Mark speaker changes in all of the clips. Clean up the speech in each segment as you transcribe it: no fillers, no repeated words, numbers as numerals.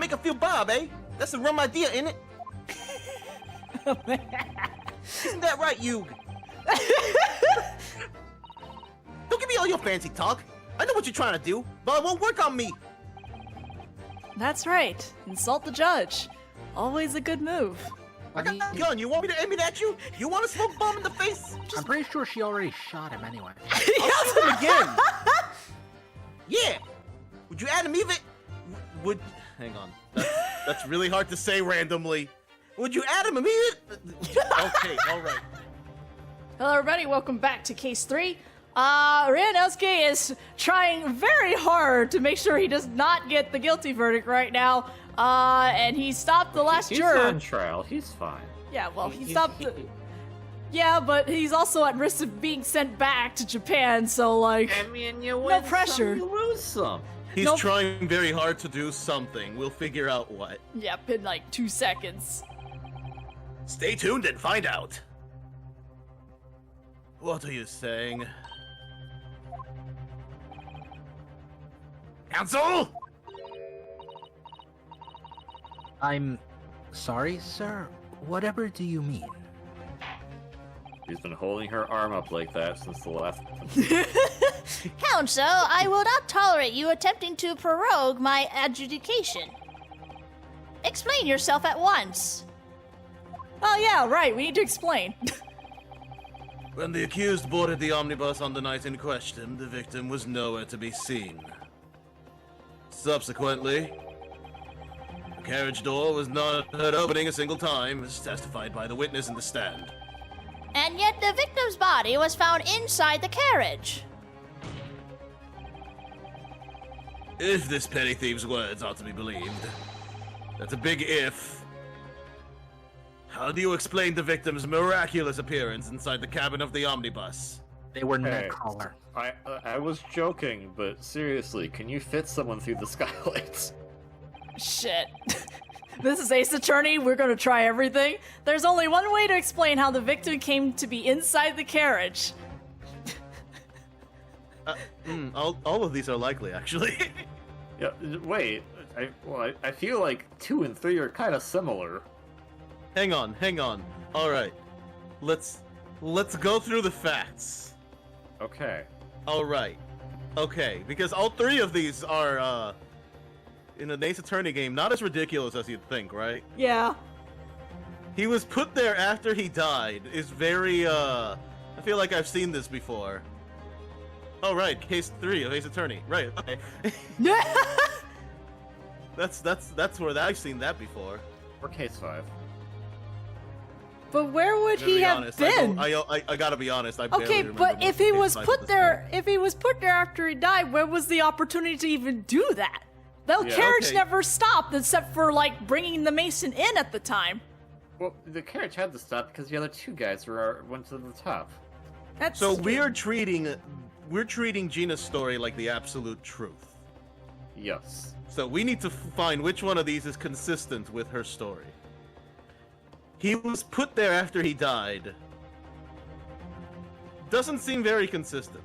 Speaker 1: make her feel Bob, eh? That's a rum idea, ain't it? Isn't that right, you? Don't give me all your fancy talk. I know what you're trying to do, but it won't work on me.
Speaker 2: That's right. Insult the judge. Always a good move.
Speaker 1: I got a gun. You want me to aim it at you? You want a smoke bomb in the face?
Speaker 3: I'm pretty sure she already shot him anyway.
Speaker 1: I'll shoot him again. Yeah. Would you Adam Eve? Would hang on. That's really hard to say randomly. Would you Adam Eve? Okay, all right.
Speaker 2: Hello, everybody. Welcome back to Case 3. Ryanowski is trying very hard to make sure he does not get the guilty verdict right now. And he stopped the last juror.
Speaker 4: He's on trial. He's fine.
Speaker 2: Yeah, well, he stopped. Yeah, but he's also at risk of being sent back to Japan. So, like,
Speaker 4: I mean, you win
Speaker 2: no pressure.
Speaker 4: Some, you lose some.
Speaker 1: He's trying very hard to do something. We'll figure out what.
Speaker 2: Yep, in like 2 seconds.
Speaker 1: Stay tuned and find out. What are you saying? Counsel?
Speaker 3: I'm sorry, sir. Whatever do you mean?
Speaker 4: She's been holding her arm up like that since the last...
Speaker 5: Counsel, I will not tolerate you attempting to prorogue my adjudication. Explain yourself at once.
Speaker 2: Oh, yeah, right. We need to explain.
Speaker 1: When the accused boarded the omnibus on the night in question, the victim was nowhere to be seen. Subsequently, the carriage door was not heard opening a single time, as testified by the witness in the stand.
Speaker 5: And yet the victim's body was found inside the carriage.
Speaker 1: If this petty thief's words are to be believed, that's a big if. How do you explain the victim's miraculous appearance inside the cabin of the omnibus?
Speaker 3: They were
Speaker 4: Hey,
Speaker 3: neckcrawler.
Speaker 4: I was joking, but seriously, can you fit someone through the skylights?
Speaker 2: Shit. This is Ace Attorney. We're gonna try everything. There's only one way to explain how the victim came to be inside the carriage.
Speaker 1: All of these are likely, actually.
Speaker 4: Yeah, wait. I feel like 2 and 3 are kind of similar.
Speaker 1: Hang on. All right, let's go through the facts.
Speaker 4: Okay.
Speaker 1: All right, okay, because all 3 of these are in an Ace Attorney game not as ridiculous as you'd think, right?
Speaker 2: Yeah.
Speaker 1: He was put there after he died. Is very I feel like I've seen this before. Oh right, case 3 of Ace Attorney. Right. Okay. that's where I've seen that before.
Speaker 4: Or case 5.
Speaker 2: But where would he have been?
Speaker 1: I gotta be honest. I barely
Speaker 2: Okay,
Speaker 1: remember
Speaker 2: but if he was
Speaker 1: case
Speaker 2: put
Speaker 1: 5
Speaker 2: there, after he died, where was the opportunity to even do that? The
Speaker 4: Yeah,
Speaker 2: carriage
Speaker 1: okay.
Speaker 2: never stopped, except for like bringing the Mason in at the time.
Speaker 4: Well, the carriage had to stop because the other 2 guys went to the top.
Speaker 2: That's
Speaker 1: So we're treating Gina's story like the absolute truth.
Speaker 4: Yes.
Speaker 1: So we need to find which one of these is consistent with her story. He was put there after he died. Doesn't seem very consistent.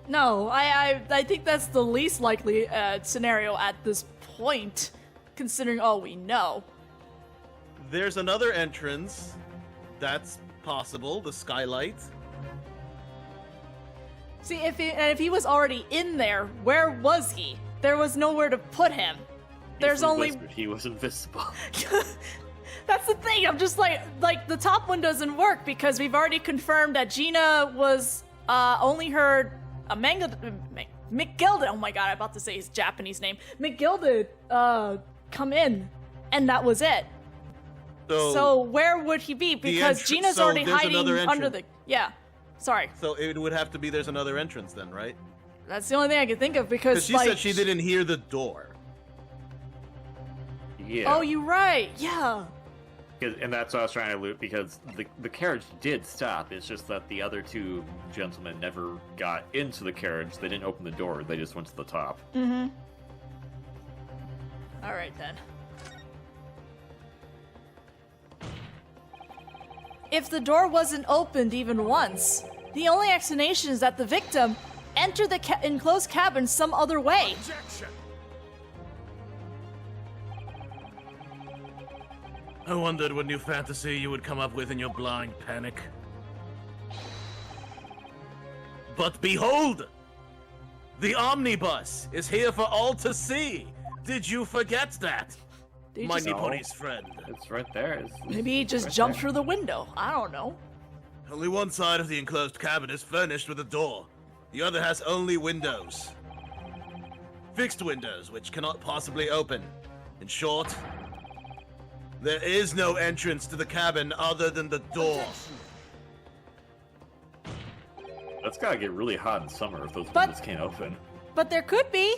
Speaker 2: No, I think that's the least likely scenario at this point, considering all we know.
Speaker 1: There's another entrance. That's possible. The skylight.
Speaker 2: See, if he was already in there, where was he? There was nowhere to put him. There's only...
Speaker 4: He was invisible.
Speaker 2: That's the thing. I'm just like the top one doesn't work because we've already confirmed that Gina was only heard McGilda. Oh my god, I'm about to say his Japanese name. McGilda come in, and that was it. So where would he be? Because Gina's already hiding under the... Yeah. Sorry.
Speaker 1: So it would have to be there's another entrance then, right?
Speaker 2: That's the only thing I can think of because
Speaker 1: she said she didn't hear the door.
Speaker 4: Yeah.
Speaker 2: Oh, you're right. Yeah.
Speaker 4: And that's what I was trying to allude, because the carriage did stop. It's just that the other 2 gentlemen never got into the carriage. They didn't open the door. They just went to the top.
Speaker 2: Mm-hmm. All right, then. If the door wasn't opened even once, the only explanation is that the victim entered the enclosed cabin some other way.
Speaker 6: Objection!
Speaker 1: I wondered what new fantasy you would come up with in your blind panic. But behold! The omnibus is here for all to see! Did you forget that?
Speaker 2: They
Speaker 1: My
Speaker 2: just-
Speaker 1: Nipponi's friend.
Speaker 4: It's right there.
Speaker 2: Maybe he just jumped through the window. I don't know.
Speaker 1: Only one side of the enclosed cabin is furnished with a door. The other has only windows. Fixed windows, which cannot possibly open. In short, there is no entrance to the cabin other than the door.
Speaker 4: That's gotta get really hot in summer if those
Speaker 2: But-
Speaker 4: windows can't open.
Speaker 2: But there could be.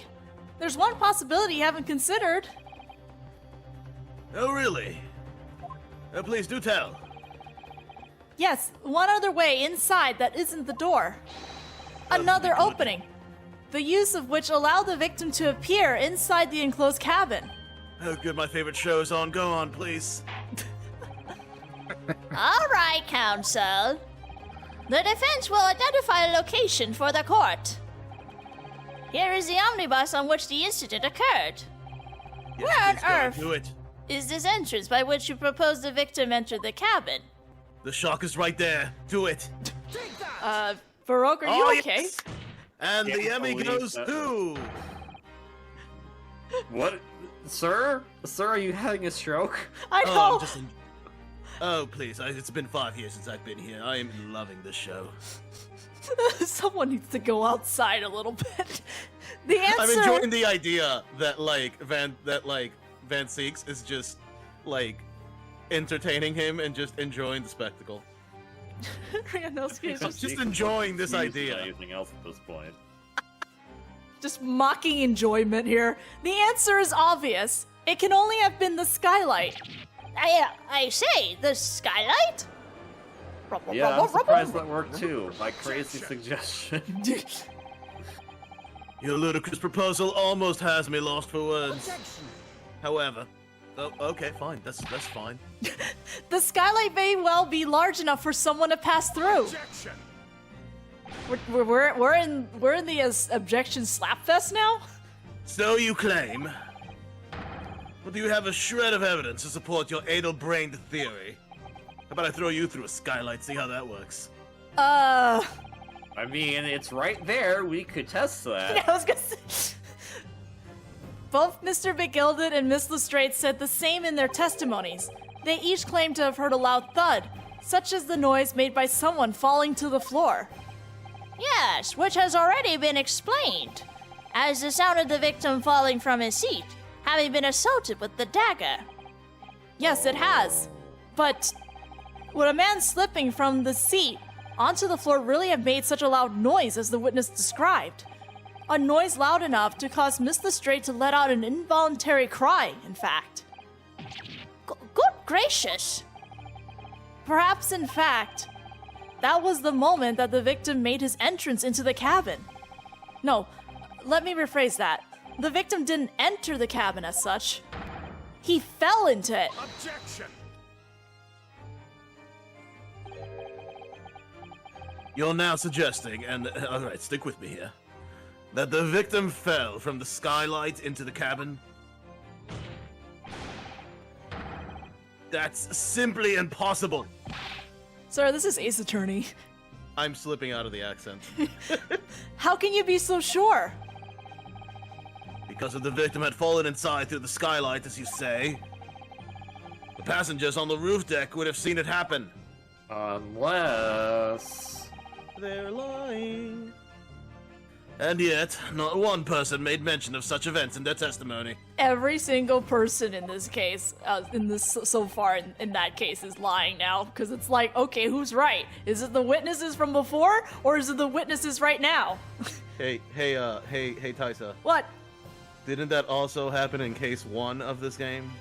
Speaker 2: There's one possibility you haven't considered.
Speaker 1: Oh, really? Please do tell.
Speaker 2: Yes, one other way inside that isn't the door. Another
Speaker 1: good.
Speaker 2: opening. The use of which allowed the victim to appear inside the enclosed cabin.
Speaker 1: Oh, good, my favorite show is on. Go on, please.
Speaker 5: All right, counsel. The defense will identify a location for the court. Here is the omnibus on which the incident occurred.
Speaker 1: Yes,
Speaker 5: Where on
Speaker 1: please go and
Speaker 5: earth?
Speaker 1: do it.
Speaker 5: Is this entrance by which you propose the victim enter the cabin?
Speaker 1: The shock is right there. Do it.
Speaker 2: Baroque, are you
Speaker 1: Oh,
Speaker 2: okay?
Speaker 1: yes. And the
Speaker 4: Can't
Speaker 1: Emmy
Speaker 4: believe
Speaker 1: goes
Speaker 4: that.
Speaker 1: to...
Speaker 4: What? Sir? Sir, are you having a stroke?
Speaker 2: I
Speaker 1: Oh,
Speaker 2: know.
Speaker 1: I'm just oh, please. It's been 5 years since I've been here. I am loving this show.
Speaker 2: Someone needs to go outside a little bit. The answer.
Speaker 1: I'm enjoying the idea that Van Seeks is just like entertaining him and just enjoying the spectacle.
Speaker 2: Randowski is
Speaker 1: Just enjoying this
Speaker 4: Confused with
Speaker 1: idea.
Speaker 4: Anything else at this point?
Speaker 2: just mocking enjoyment here. The answer is obvious. It can only have been the skylight.
Speaker 5: I say, the skylight?
Speaker 4: Yeah, I'm surprised that worked too. My crazy suggestion.
Speaker 1: Your ludicrous proposal almost has me lost for words. However, oh, okay, fine. That's fine.
Speaker 2: The skylight may well be large enough for someone to pass through. We're in the objection slapfest now.
Speaker 1: So you claim. But do you have a shred of evidence to support your anal-brained theory? How about I throw you through a skylight, see how that works?
Speaker 4: I mean, it's right there. We could test that.
Speaker 2: I was gonna say. Both Mr. McGilded and Miss Lestrade said the same in their testimonies. They each claimed to have heard a loud thud, such as the noise made by someone falling to the floor.
Speaker 5: Yes, which has already been explained. As the sound of the victim falling from his seat, having been assaulted with the dagger.
Speaker 2: Yes, it has. But would a man slipping from the seat onto the floor really have made such a loud noise as the witness described? A noise loud enough to cause Miss Lestrade to let out an involuntary cry, in fact.
Speaker 5: Good gracious.
Speaker 2: Perhaps, in fact, that was the moment that the victim made his entrance into the cabin. No, let me rephrase that. The victim didn't enter the cabin as such. He fell into it.
Speaker 1: You're now suggesting, and alright, stick with me here, that the victim fell from the skylight into the cabin? That's simply impossible.
Speaker 2: Sir, this is Ace Attorney.
Speaker 1: I'm slipping out of the accent.
Speaker 2: How can you be so sure?
Speaker 1: Because if the victim had fallen inside through the skylight, as you say, the passengers on the roof deck would have seen it happen.
Speaker 4: Unless...
Speaker 1: They're lying. And yet, not one person made mention of such events in their testimony.
Speaker 2: Every single person in this case, so far in that case, is lying now. Because it's like, okay, who's right? Is it the witnesses from before, or is it the witnesses right now?
Speaker 1: Hey, Taisa.
Speaker 2: What?
Speaker 1: Didn't that also happen in case 1 of this game?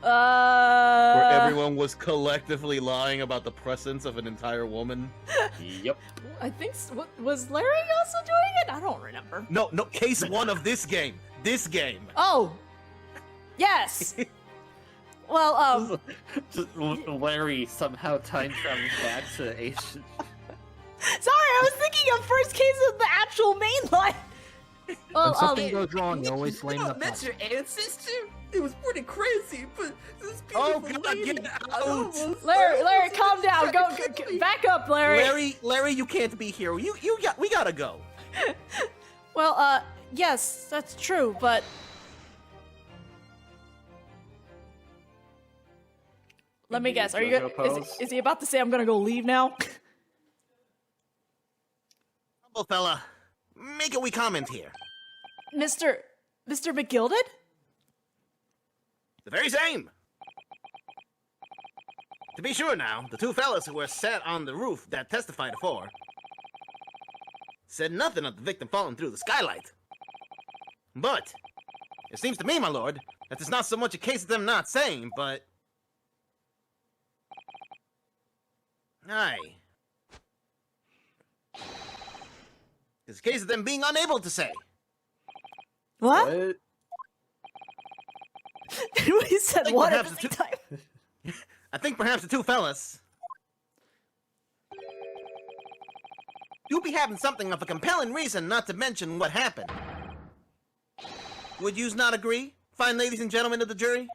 Speaker 1: Where
Speaker 2: Where
Speaker 1: everyone was collectively lying about the presence of an entire woman?
Speaker 4: Yep.
Speaker 2: I think was Larry also doing it? I don't remember.
Speaker 1: No, case 1 of this game. This game.
Speaker 2: Oh, yes. Well,
Speaker 4: Just Larry somehow time traveling back to ancient.
Speaker 2: sorry, I was thinking of first case of the actual main line.
Speaker 3: When something goes wrong, you always blame the
Speaker 4: That's your ancestor?
Speaker 6: It was pretty crazy, but this
Speaker 1: Oh,
Speaker 6: beautiful
Speaker 1: God,
Speaker 6: lady,
Speaker 1: get
Speaker 6: I
Speaker 1: out.
Speaker 6: almost-
Speaker 2: Larry, calm down. Go, back up, Larry.
Speaker 1: Larry, you can't be here. We gotta go.
Speaker 2: Well, yes, that's true, but let me guess. Are you
Speaker 4: JoJo
Speaker 2: gonna?
Speaker 4: pose?
Speaker 2: Is he about to say I'm gonna go leave now?
Speaker 1: Humble fella, make a wee comment here.
Speaker 2: Mr. McGilded?
Speaker 1: The very same. To be sure now, the two fellas who were sat on the roof that testified afore said nothing of the victim falling through the skylight. But it seems to me, my lord, that it's not so much a case of them not saying, but... Aye. It's a case of them being unable to say.
Speaker 2: What?
Speaker 4: What?
Speaker 2: We said
Speaker 1: think
Speaker 2: what at
Speaker 1: perhaps
Speaker 2: the
Speaker 1: the
Speaker 2: same time?
Speaker 1: I think perhaps the two fellas do be having something of a compelling reason not to mention what happened. Would yous not agree, fine ladies and gentlemen of the jury?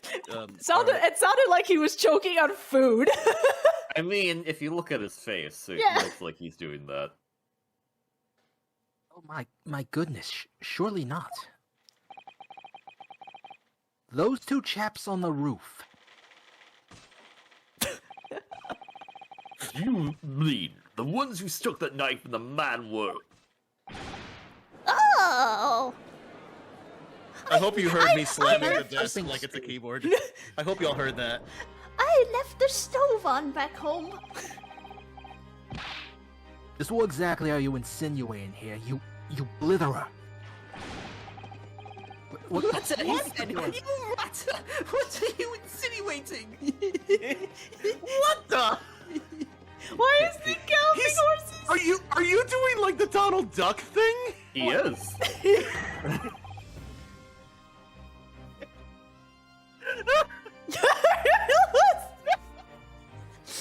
Speaker 2: It sounded like he was choking on food.
Speaker 4: I mean, if you look at his face, it
Speaker 2: Yeah.
Speaker 4: looks like he's doing that.
Speaker 3: Oh my goodness, surely not. Those two chaps on the roof.
Speaker 4: You mean the ones who stuck that knife in the man were?
Speaker 5: Oh!
Speaker 1: I hope you heard me slamming the
Speaker 3: heard
Speaker 1: desk
Speaker 3: something
Speaker 1: like it's a keyboard. I hope y'all heard that.
Speaker 5: I left the stove on back home.
Speaker 3: Just what exactly are you insinuating here, you blitherer? What the
Speaker 6: He said, you rat! What are you insinuating?
Speaker 1: What the?
Speaker 2: Why is he galloping horses?
Speaker 1: Are you doing like the Donald Duck thing?
Speaker 4: He is.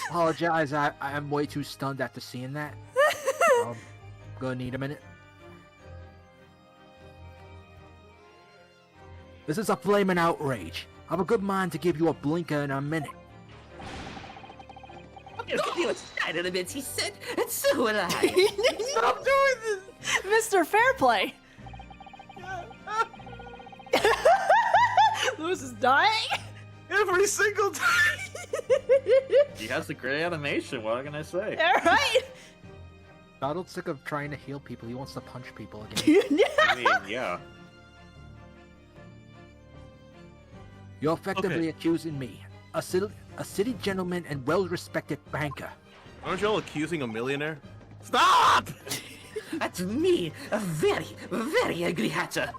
Speaker 3: Apologize, I'm way too stunned after seeing that. Gonna need a minute. This is a flaming outrage. I've a good mind to give you a blinker in a minute.
Speaker 6: I'll give you a shine in a bit, he said, and so will I.
Speaker 1: Stop doing this!
Speaker 2: Mr. Fairplay. Lewis is dying.
Speaker 1: Every single time!
Speaker 4: He has a great animation, what can I say?
Speaker 2: All right.
Speaker 3: Donald's sick of trying to heal people. He wants to punch people again.
Speaker 4: I mean, yeah.
Speaker 3: You're effectively
Speaker 1: Okay.
Speaker 3: accusing me, a city gentleman and well-respected banker.
Speaker 1: Aren't y'all accusing a millionaire? Stop!
Speaker 6: That's me, a very, very ugly hatter.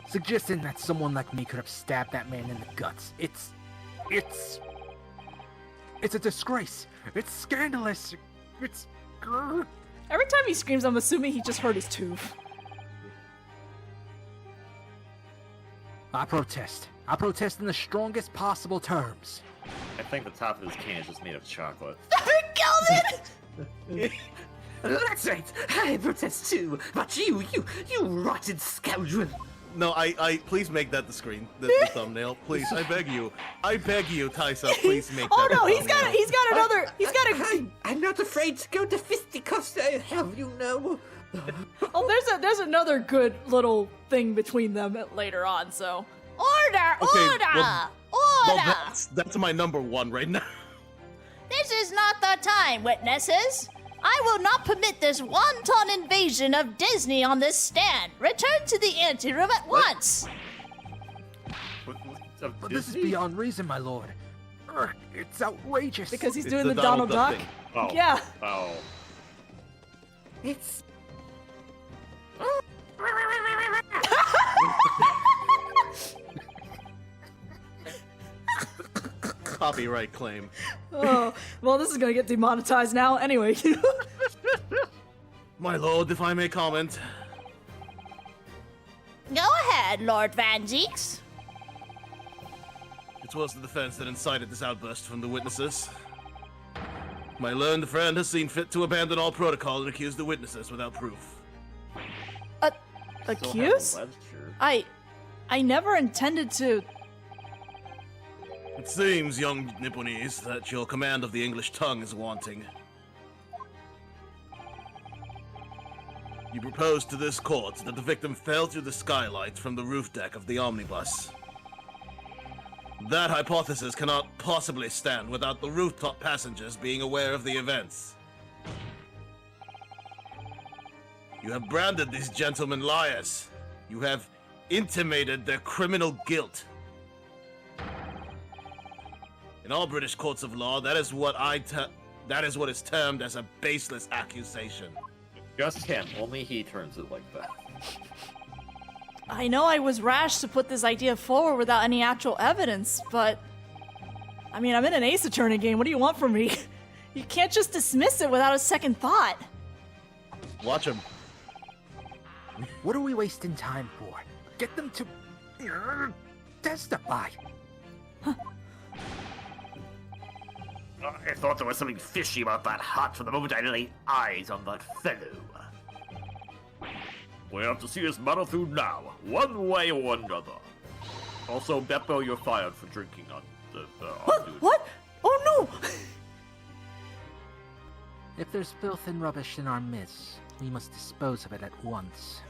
Speaker 3: Suggesting that someone like me could have stabbed that man in the guts. It's a disgrace. It's scandalous. It's...
Speaker 2: Every time he screams, I'm assuming he just hurt his tooth.
Speaker 3: I protest. I protest in the strongest possible terms.
Speaker 4: I think the top of his cane is just made of chocolate.
Speaker 2: Kelvin!
Speaker 6: That's right, I protest too, but you rotten scoundrel.
Speaker 1: No, I please make that the screen, the thumbnail, please. I beg you, Taisa, please make
Speaker 2: Oh
Speaker 1: that.
Speaker 2: no,
Speaker 1: the
Speaker 2: he's got
Speaker 1: thumbnail.
Speaker 6: I'm not afraid to go to fisticuffs, I have you know.
Speaker 2: Oh, there's another good little thing between them later on. So order,
Speaker 1: Okay,
Speaker 2: order,
Speaker 1: well,
Speaker 2: order.
Speaker 1: that's my number one right now.
Speaker 5: This is not the time, witnesses. I will not permit this wanton invasion of Disney on this stand. Return to the anteroom at once.
Speaker 3: But this is beyond reason, my lord. It's outrageous.
Speaker 2: Because he's
Speaker 1: It's
Speaker 2: doing
Speaker 1: the
Speaker 2: the Donald Duck.
Speaker 1: thing.
Speaker 4: Oh.
Speaker 2: Yeah.
Speaker 4: Oh.
Speaker 6: It's...
Speaker 1: Copyright claim.
Speaker 2: Oh, well, this is gonna get demonetized now. Anyway.
Speaker 1: My lord, if I may comment.
Speaker 5: Go ahead, Lord Van Zeeks.
Speaker 1: It was the defense that incited this outburst from the witnesses. My learned friend has seen fit to abandon all protocol and accuse the witnesses without proof.
Speaker 2: Accuse? I never intended to.
Speaker 1: It seems, young Nipponese, that your command of the English tongue is wanting. You proposed to this court that the victim fell through the skylight from the roof deck of the omnibus. That hypothesis cannot possibly stand without the rooftop passengers being aware of the events. You have branded these gentlemen liars. You have intimated their criminal guilt. In all British courts of law, that is what is termed as a baseless accusation.
Speaker 4: Just him. Only he turns it like that.
Speaker 2: I know I was rash to put this idea forward without any actual evidence, but... I mean, I'm in an Ace Attorney game. What do you want from me? You can't just dismiss it without a second thought.
Speaker 1: Watch him.
Speaker 3: What are we wasting time for? Get them to testify.
Speaker 6: I thought there was something fishy about that hut from the moment I laid eyes on that fellow.
Speaker 4: We have to see this matter through now, one way or another. Also, Beppo, you're fired for drinking on the
Speaker 2: What? Oh no!
Speaker 3: If there's filth and rubbish in our midst, we must dispose of it at once.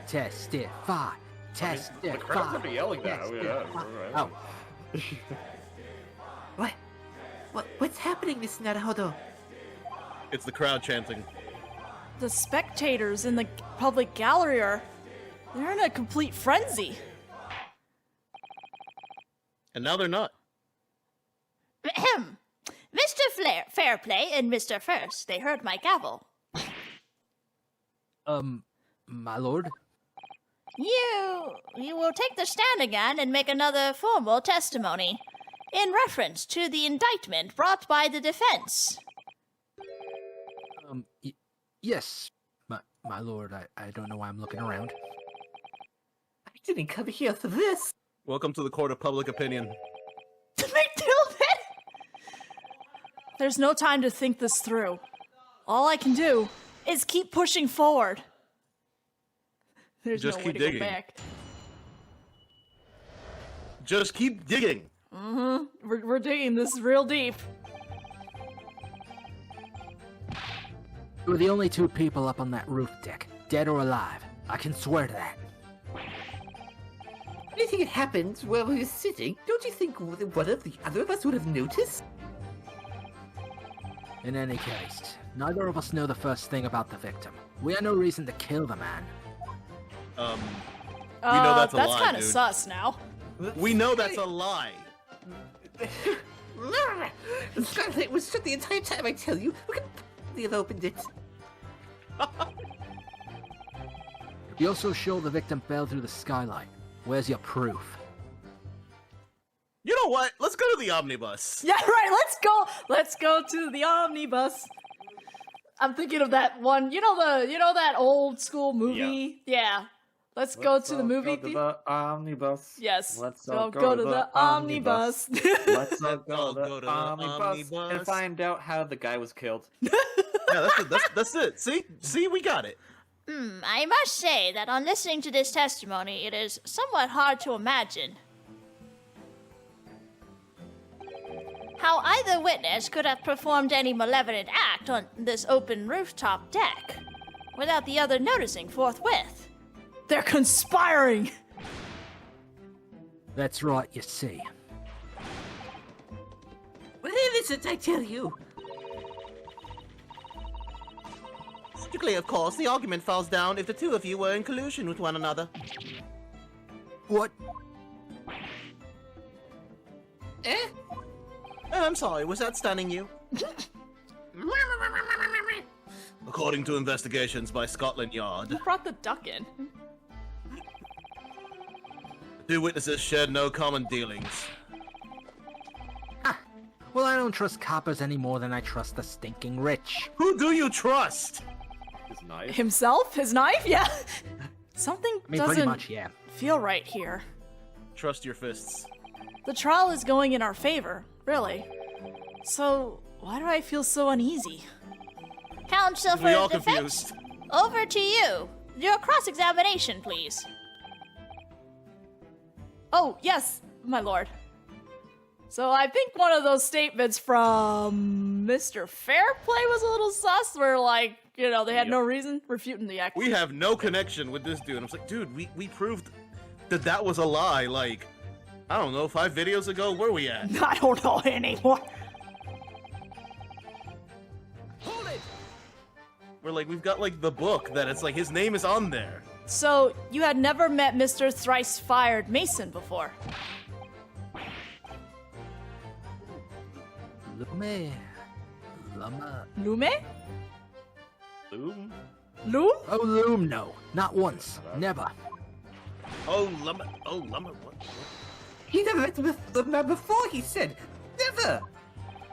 Speaker 3: Testify! Testify!
Speaker 4: The crowd's gonna be yelling that.
Speaker 3: Testify.
Speaker 4: Yeah,
Speaker 3: Oh,
Speaker 6: What's happening, Miss Naruhodo?
Speaker 1: It's the crowd chanting.
Speaker 2: The spectators in the public gallery they're in a complete frenzy.
Speaker 1: And now they're not.
Speaker 5: Ahem. Mr. Fairplay and Mr. First, they heard my gavel.
Speaker 3: my lord?
Speaker 5: You will take the stand again and make another formal testimony in reference to the indictment brought by the defense.
Speaker 3: Yes, my lord, I don't know why I'm looking around.
Speaker 6: I didn't come here for this.
Speaker 1: Welcome to the court of public opinion.
Speaker 2: There's no time to think this through. All I can do is keep pushing forward. There's
Speaker 1: Just
Speaker 2: no way
Speaker 1: keep
Speaker 2: to
Speaker 1: digging.
Speaker 2: go back.
Speaker 1: Just keep digging.
Speaker 2: We're digging this real deep.
Speaker 3: We're the only two people up on that roof deck, dead or alive. I can swear to that.
Speaker 6: Anything had happened while we were sitting, don't you think one of the other of us would have noticed?
Speaker 3: In any case, neither of us know the first thing about the victim. We had no reason to kill the man.
Speaker 1: We know that's a lie,
Speaker 2: kind of
Speaker 1: dude.
Speaker 2: sus now.
Speaker 1: We know that's a lie.
Speaker 6: The skylight was shut the entire time, I tell you. We could have opened it.
Speaker 3: You also show the victim fell through the skylight. Where's your proof?
Speaker 1: You know what? Let's go to the omnibus.
Speaker 2: Yeah, right. Let's go to the omnibus. I'm thinking of that one. You know that old school movie? Yeah. Let's go to the movie.
Speaker 4: Go to the omnibus.
Speaker 2: Yes.
Speaker 4: Let's
Speaker 2: go
Speaker 4: all
Speaker 2: to the omnibus.
Speaker 4: Let's all
Speaker 1: All
Speaker 4: go to the omnibus and find out how the guy was killed.
Speaker 1: Yeah, that's it. See, we got it.
Speaker 5: I must say that on listening to this testimony, it is somewhat hard to imagine how either witness could have performed any malevolent act on this open rooftop deck without the other noticing forthwith.
Speaker 2: They're conspiring.
Speaker 3: That's right, you see.
Speaker 6: Well, innocent, I tell you.
Speaker 1: Strictly, of course, the argument falls down if the two of you were in collusion with one another.
Speaker 3: What?
Speaker 6: Eh?
Speaker 1: I'm sorry, was that stunning you? According to investigations by Scotland Yard,
Speaker 2: Who brought the duck in?
Speaker 1: the two witnesses shared no common dealings.
Speaker 3: Well, I don't trust coppers any more than I trust the stinking rich.
Speaker 1: Who do you trust?
Speaker 4: His knife.
Speaker 2: Himself? His knife? Yeah. Something
Speaker 3: I mean,
Speaker 2: doesn't
Speaker 3: pretty much, yeah.
Speaker 2: feel right here.
Speaker 1: Trust your fists.
Speaker 2: The trial is going in our favor, really. So, why do I feel so uneasy?
Speaker 5: Counsel
Speaker 1: We all
Speaker 5: for defense,
Speaker 1: confused.
Speaker 5: over to you. Your cross-examination, please.
Speaker 2: Oh, yes, my lord. So I think one of those statements from Mr. Fairplay was a little sus, where like, you know, they had no reason refuting the act.
Speaker 1: We have no connection with this dude. I was like, dude, we proved that was a lie. Like, I don't know, 5 videos ago. Where we at?
Speaker 2: I don't know anymore.
Speaker 1: Hold it. We're like, we've got like the book that it's like his name is on there.
Speaker 2: So you had never met Mr. Thrice Fired Mason before?
Speaker 3: Lume. Luma.
Speaker 2: Lume?
Speaker 4: Boom.
Speaker 2: Loom?
Speaker 3: Oh, Loom, no. Not once. Never.
Speaker 1: Oh, Lumber. What?
Speaker 7: He never met the man before, he said. Never!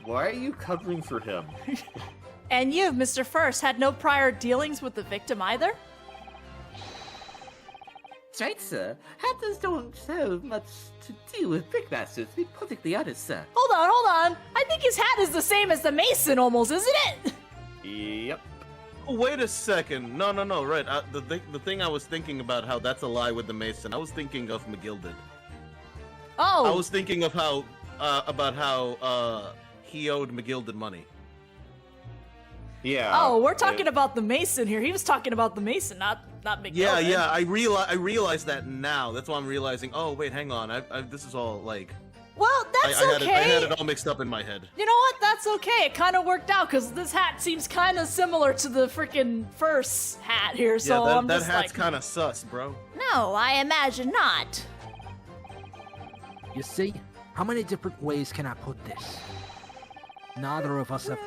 Speaker 4: Why are you covering for him?
Speaker 2: And you, Mr. First, had no prior dealings with the victim either?
Speaker 7: Right, sir. Hatters don't have much to do with brickmasters, to be perfectly honest, sir.
Speaker 2: Hold on. I think his hat is the same as the Mason almost, isn't it?
Speaker 4: Yep.
Speaker 1: Oh, wait a second. No. Right. The thing I was thinking about how that's a lie with the Mason. I was thinking of McGilded.
Speaker 2: Oh.
Speaker 1: I was thinking of how about how he owed McGilded money.
Speaker 4: Yeah.
Speaker 2: Oh, we're talking about the Mason here. He was talking about the Mason, not Big
Speaker 1: Yeah,
Speaker 2: Gildan.
Speaker 1: yeah. I realize that now. That's why I'm realizing. Oh, wait, hang on. This is all like.
Speaker 2: Well, that's
Speaker 1: I
Speaker 2: okay.
Speaker 1: had it all mixed up in my head.
Speaker 2: You know what? That's okay. It kind of worked out because this hat seems kind of similar to the freaking first hat here. So
Speaker 1: Yeah,
Speaker 2: I'm
Speaker 1: that
Speaker 2: just
Speaker 1: hat's
Speaker 2: like,
Speaker 1: kind of sus, bro.
Speaker 5: No, I imagine not.
Speaker 3: You see? How many different ways can I put this? Neither of us have...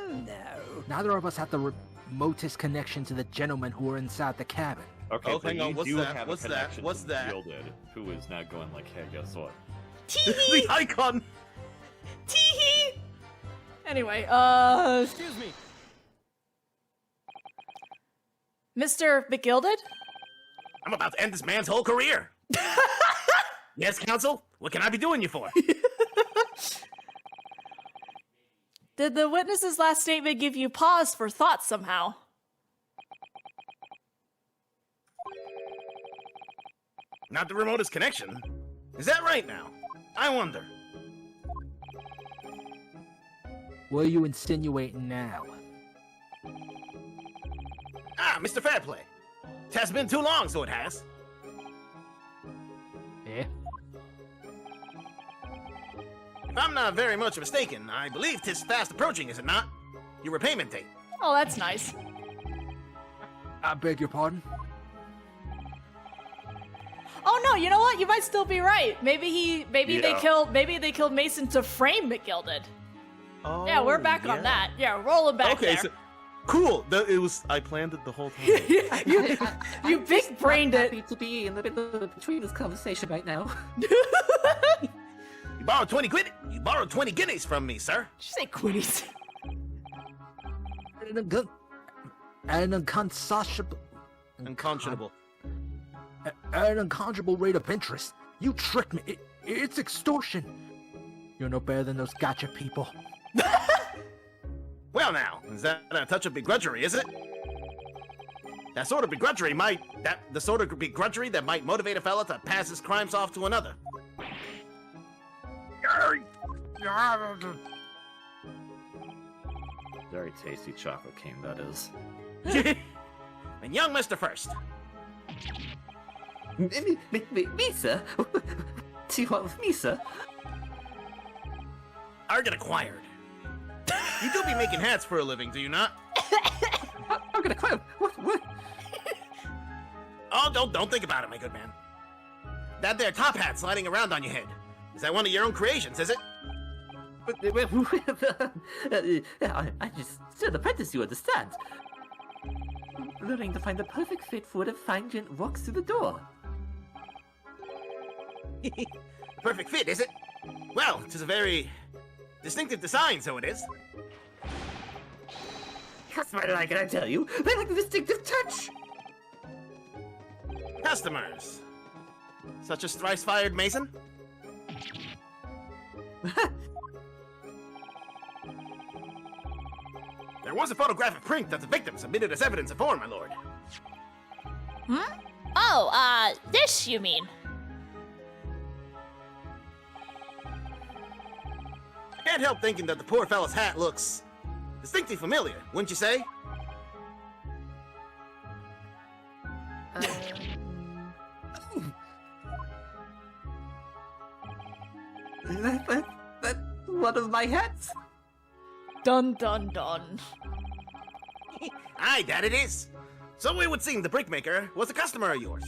Speaker 3: Neither of us have the remotest connection to the gentlemen who were inside the cabin.
Speaker 4: Okay,
Speaker 1: Oh,
Speaker 4: but
Speaker 1: hang on,
Speaker 4: you
Speaker 1: what's
Speaker 4: do
Speaker 1: that?
Speaker 4: have
Speaker 1: What's
Speaker 4: a
Speaker 1: that?
Speaker 4: connection
Speaker 1: What's
Speaker 4: to
Speaker 1: that?
Speaker 4: Gilded, who is not going like, hey, guess what?
Speaker 1: The icon.
Speaker 2: Tee-hee! Anyway,
Speaker 1: Excuse me.
Speaker 2: Mr. McGilded?
Speaker 6: I'm about to end this man's whole career. Yes, counsel? What can I be doing you for?
Speaker 2: Did the witness's last statement give you pause for thought somehow?
Speaker 6: Not the remotest connection. Is that right now? I wonder.
Speaker 3: What are you insinuating now?
Speaker 6: Ah, Mr. Fairplay. It has been too long, so it has.
Speaker 3: Eh?
Speaker 6: If I'm not very much mistaken, I believe 'tis fast approaching, is it not? Your repayment date.
Speaker 2: Oh, that's nice.
Speaker 3: I beg your pardon?
Speaker 2: Oh no, you know what? You might still be right. Maybe they
Speaker 4: Yeah.
Speaker 2: killed Mason to frame McGilded.
Speaker 1: Oh,
Speaker 2: Yeah, we're back on that. Yeah, rolling back
Speaker 1: Okay,
Speaker 2: there.
Speaker 1: so cool. I planned it the whole time.
Speaker 2: You big brained it.
Speaker 7: Happy to be in the middle between this conversation right now.
Speaker 6: You borrowed 20 quid. You borrowed 20 guineas from me, sir.
Speaker 2: Did you say quitties?
Speaker 3: An unconscionable...
Speaker 1: Unconscionable.
Speaker 3: An unconscionable rate of interest. You tricked me. It's extortion. You're no better than those gotcha people.
Speaker 6: Well now, is that a touch of begrudgery, is it? That sort of begrudgery the sort of begrudgery that might motivate a fella to pass his crimes off to another.
Speaker 4: Very tasty chocolate cane, that is.
Speaker 6: And young Mr. First.
Speaker 7: Me, sir? Do you want with me, sir?
Speaker 6: Target acquired. You do be making hats for a living, do you not?
Speaker 7: I'm gonna quit. What?
Speaker 6: Oh, don't think about it, my good man. That there top hat sliding around on your head. Is that one of your own creations, is it?
Speaker 7: I just still an apprentice, you understand. Learning to find the perfect fit for when a fine gent walks through the door.
Speaker 6: Perfect fit, is it? Well, 'tis a very distinctive design, so it is.
Speaker 7: That's what I can tell you. They like the distinctive touch.
Speaker 6: Customers. Such as thrice-fired Mason? There was a photographic print that the victim submitted as evidence of form, my lord.
Speaker 5: Oh, this you mean?
Speaker 6: Can't help thinking that the poor fellow's hat looks distinctly familiar, wouldn't you say?
Speaker 7: That's one of my hats.
Speaker 2: Dun dun dun.
Speaker 6: Aye, that it is. So it would seem the brickmaker was a customer of yours.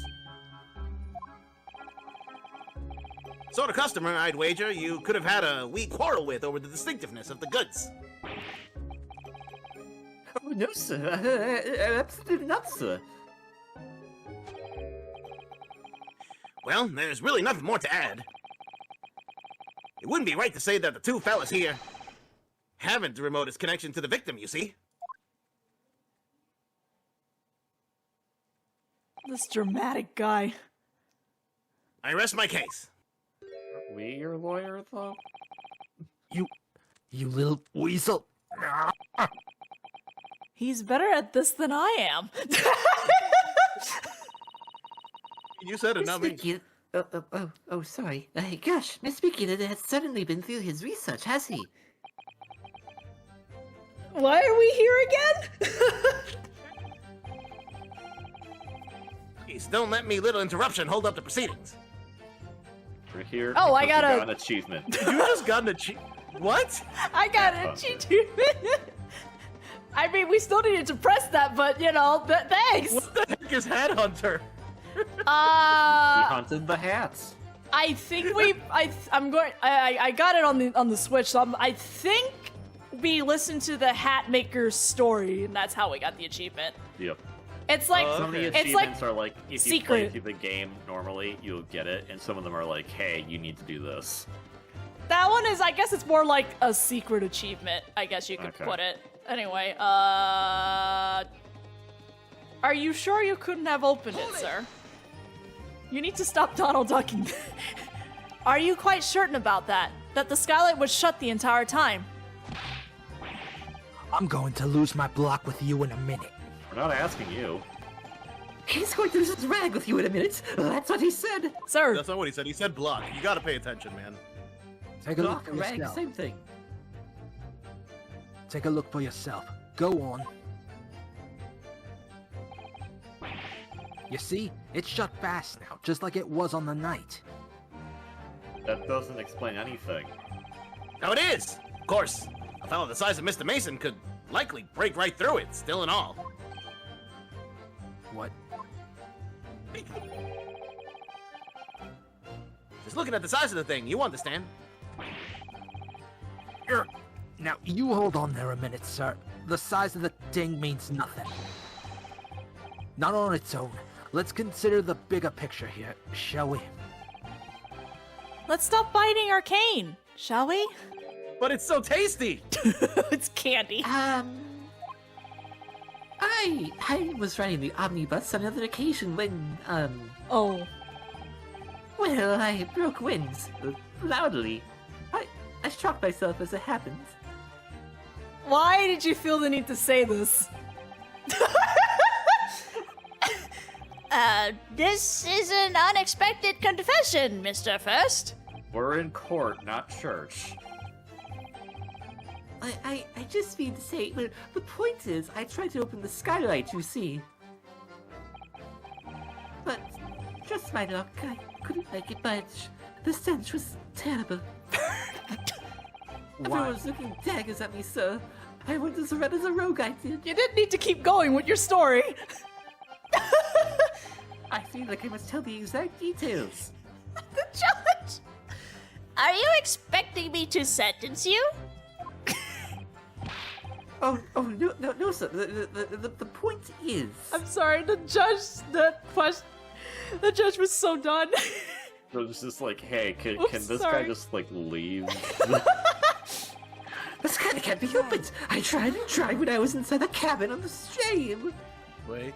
Speaker 6: Sort of customer, I'd wager, you could have had a wee quarrel with over the distinctiveness of the goods.
Speaker 7: Oh, no, sir. Absolutely not, sir.
Speaker 6: Well, there's really nothing more to add. It wouldn't be right to say that the two fellas here haven't the remotest connection to the victim, you see.
Speaker 2: This dramatic guy.
Speaker 6: I rest my case.
Speaker 4: Are we your lawyer, though?
Speaker 3: You little weasel.
Speaker 2: He's better at this than I am.
Speaker 6: You said it, not me.
Speaker 7: Miss oh, sorry. Gosh, Miss Mickey has certainly been through his research, has he?
Speaker 2: Why are we here again?
Speaker 6: Please don't let me little interruption hold up the proceedings.
Speaker 4: We're here.
Speaker 2: Oh, I
Speaker 4: because we
Speaker 2: gotta-
Speaker 4: got an achievement.
Speaker 6: You just got an What?
Speaker 2: I got a cheat treatment. I mean, we still needed to press that, but you know, thanks.
Speaker 6: What the heck is Headhunter?
Speaker 4: We hunted the hats.
Speaker 2: I think I got it on the Switch, so I think we listened to the Hat Maker's story, and that's how we got the achievement.
Speaker 4: Yep.
Speaker 2: It's like
Speaker 4: Some of the
Speaker 2: it's like
Speaker 4: achievements are like, if you play
Speaker 2: secret.
Speaker 4: through the game normally, you'll get it, and some of them are like, hey, you need to do this.
Speaker 2: that one is. I guess it's more like a secret achievement. I guess you could
Speaker 4: Okay.
Speaker 2: put it. Anyway, are you sure you couldn't have opened it, sir? You need to stop Donald ducking. Are you quite certain about that? That the skylight was shut the entire time?
Speaker 3: I'm going to lose my block with you in a minute.
Speaker 4: We're not asking you.
Speaker 7: He's going to lose his rag with you in a minute. That's what he said.
Speaker 2: Sir,
Speaker 6: That's not what he said. He said block. You gotta pay attention, man.
Speaker 3: Take a look
Speaker 7: Block,
Speaker 3: for
Speaker 7: rag,
Speaker 3: yourself.
Speaker 7: same thing.
Speaker 3: Take a look for yourself. Go on. You see, it's shut fast now, just like it was on the night.
Speaker 4: That doesn't explain anything.
Speaker 6: Now it is! Of course, a fellow the size of Mr. Mason could likely break right through it, still and all.
Speaker 3: What?
Speaker 6: Just looking at the size of the thing, you understand.
Speaker 3: Now, you hold on there a minute, sir. The size of the thing means nothing. Not on its own. Let's consider the bigger picture here, shall we?
Speaker 2: let's stop fighting Arcane, shall we?
Speaker 6: But it's so tasty!
Speaker 2: It's candy.
Speaker 7: I was riding the omnibus on another occasion when,
Speaker 2: Oh,
Speaker 7: well, I broke winds loudly. I shocked myself as it happened.
Speaker 2: why did you feel the need to say this?
Speaker 5: This is an unexpected confession, Mr. First.
Speaker 4: We're in court, not church.
Speaker 7: I just mean to say, well, the point is, I tried to open the skylight, you see. But, just my luck, I couldn't make it budge. The stench was terrible. Everyone was looking daggers at me, sir. I went as red as a rogue, I did.
Speaker 2: You didn't need to keep going with your story.
Speaker 7: I feel like I must tell the exact details.
Speaker 5: The judge! Are you expecting me to sentence you?
Speaker 7: Oh, no, sir. The point is...
Speaker 2: I'm sorry, the judge was so done.
Speaker 4: It was just like, hey, can
Speaker 2: Oops,
Speaker 4: this
Speaker 2: sorry.
Speaker 4: guy just, like, leave?
Speaker 7: This kind of can't be opened. I tried and tried when I was inside the cabin on the stream.
Speaker 6: Wait.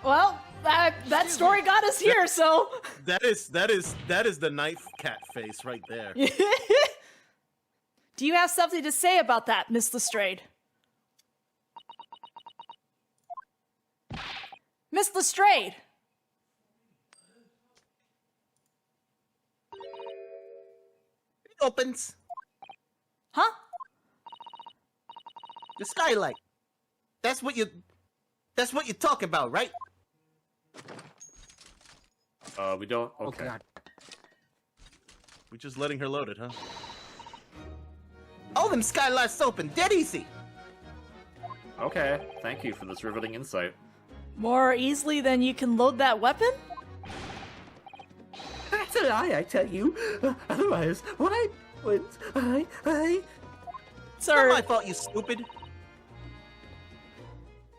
Speaker 2: Well, that story got us here, so.
Speaker 6: That is the knife cat face right there.
Speaker 2: Do you have something to say about that, Miss Lestrade? Miss Lestrade.
Speaker 1: It opens.
Speaker 2: Huh?
Speaker 1: The skylight. That's what you talk about, right?
Speaker 4: We don't.
Speaker 3: Oh
Speaker 4: Okay.
Speaker 3: god.
Speaker 1: We're just letting her load it, huh? All them skylights open, dead easy.
Speaker 4: Okay. Thank you for this riveting insight.
Speaker 2: More easily than you can load that weapon?
Speaker 7: That's a lie, I tell you. Otherwise, why would I...
Speaker 1: It's not
Speaker 2: Sir,
Speaker 1: my fault, you stupid.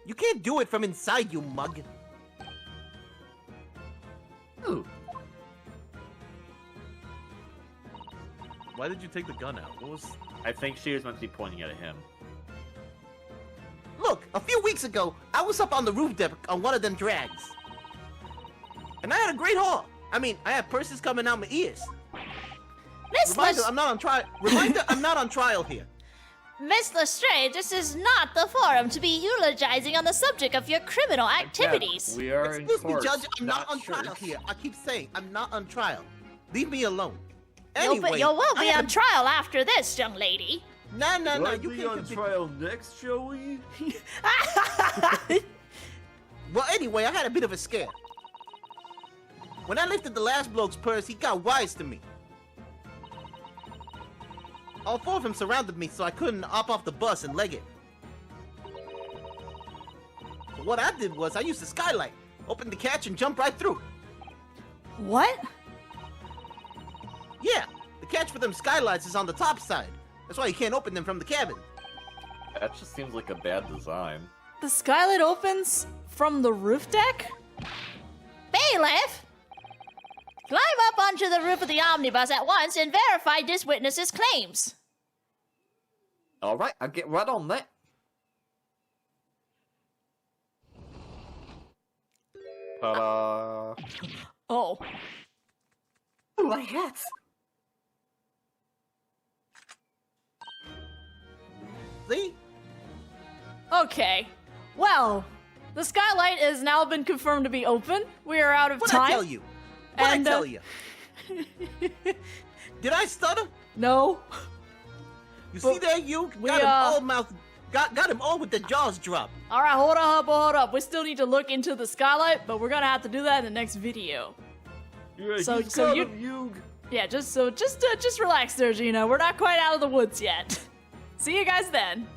Speaker 1: You can't do it from inside, you mug.
Speaker 7: Ooh,
Speaker 1: Why did you take the gun out? What was...
Speaker 4: I think she was meant to be pointing at him.
Speaker 1: Look, a few weeks ago, I was up on the roof deck on one of them drags. And I had a great haul. I mean, I had purses coming out my ears.
Speaker 5: Miss
Speaker 1: Reminder,
Speaker 5: Les-
Speaker 1: I'm not on trial. Reminder, I'm not on trial here.
Speaker 5: Miss Lestrade, this is not the forum to be eulogizing on the subject of your criminal activities.
Speaker 4: Yeah, we are
Speaker 1: Excuse
Speaker 4: in
Speaker 1: me,
Speaker 4: court,
Speaker 1: Judge, I'm not on
Speaker 4: church.
Speaker 1: trial here. I keep saying, I'm not on trial. Leave me alone.
Speaker 5: You
Speaker 1: Anyway,
Speaker 5: will
Speaker 1: I
Speaker 5: be
Speaker 1: had
Speaker 5: on
Speaker 1: a-
Speaker 5: trial after this, young lady.
Speaker 1: Nah,
Speaker 4: Will I
Speaker 1: you
Speaker 4: be
Speaker 1: can't
Speaker 4: on
Speaker 1: convict-
Speaker 4: trial next, shall we?
Speaker 1: Well, anyway, I had a bit of a scare. When I lifted the last bloke's purse, he got wise to me. All four of them surrounded me, so I couldn't hop off the bus and leg it. So what I did was I used the skylight, opened the catch, and jumped right through.
Speaker 2: what?
Speaker 1: Yeah, the catch for them skylights is on the top side. That's why you can't open them from the cabin.
Speaker 4: That just seems like a bad design.
Speaker 2: The skylight opens from the roof deck?
Speaker 5: Bailiff! Climb up onto the roof of the omnibus at once and verify this witness's claims.
Speaker 7: alright, I'll get right on that.
Speaker 4: Ta-da!
Speaker 2: Oh.
Speaker 7: Oh, my hat!
Speaker 1: See?
Speaker 2: Okay. Well, the skylight has now been confirmed to be open. We are out of
Speaker 1: What'd
Speaker 2: time.
Speaker 1: I tell you? What'd
Speaker 2: And,
Speaker 1: I tell you? Did I stutter?
Speaker 2: No.
Speaker 1: You
Speaker 2: But
Speaker 1: see there, you?
Speaker 2: we,
Speaker 1: Got him all mouth. Got him all with the jaws dropped.
Speaker 2: All right, hold up. We still need to look into the skylight, but we're gonna have to do that in the next video.
Speaker 4: Yeah,
Speaker 2: So-
Speaker 4: he's
Speaker 2: so
Speaker 4: got
Speaker 2: you-
Speaker 4: him, you.
Speaker 2: Yeah, just relax there, Gina. We're not quite out of the woods yet. See you guys then.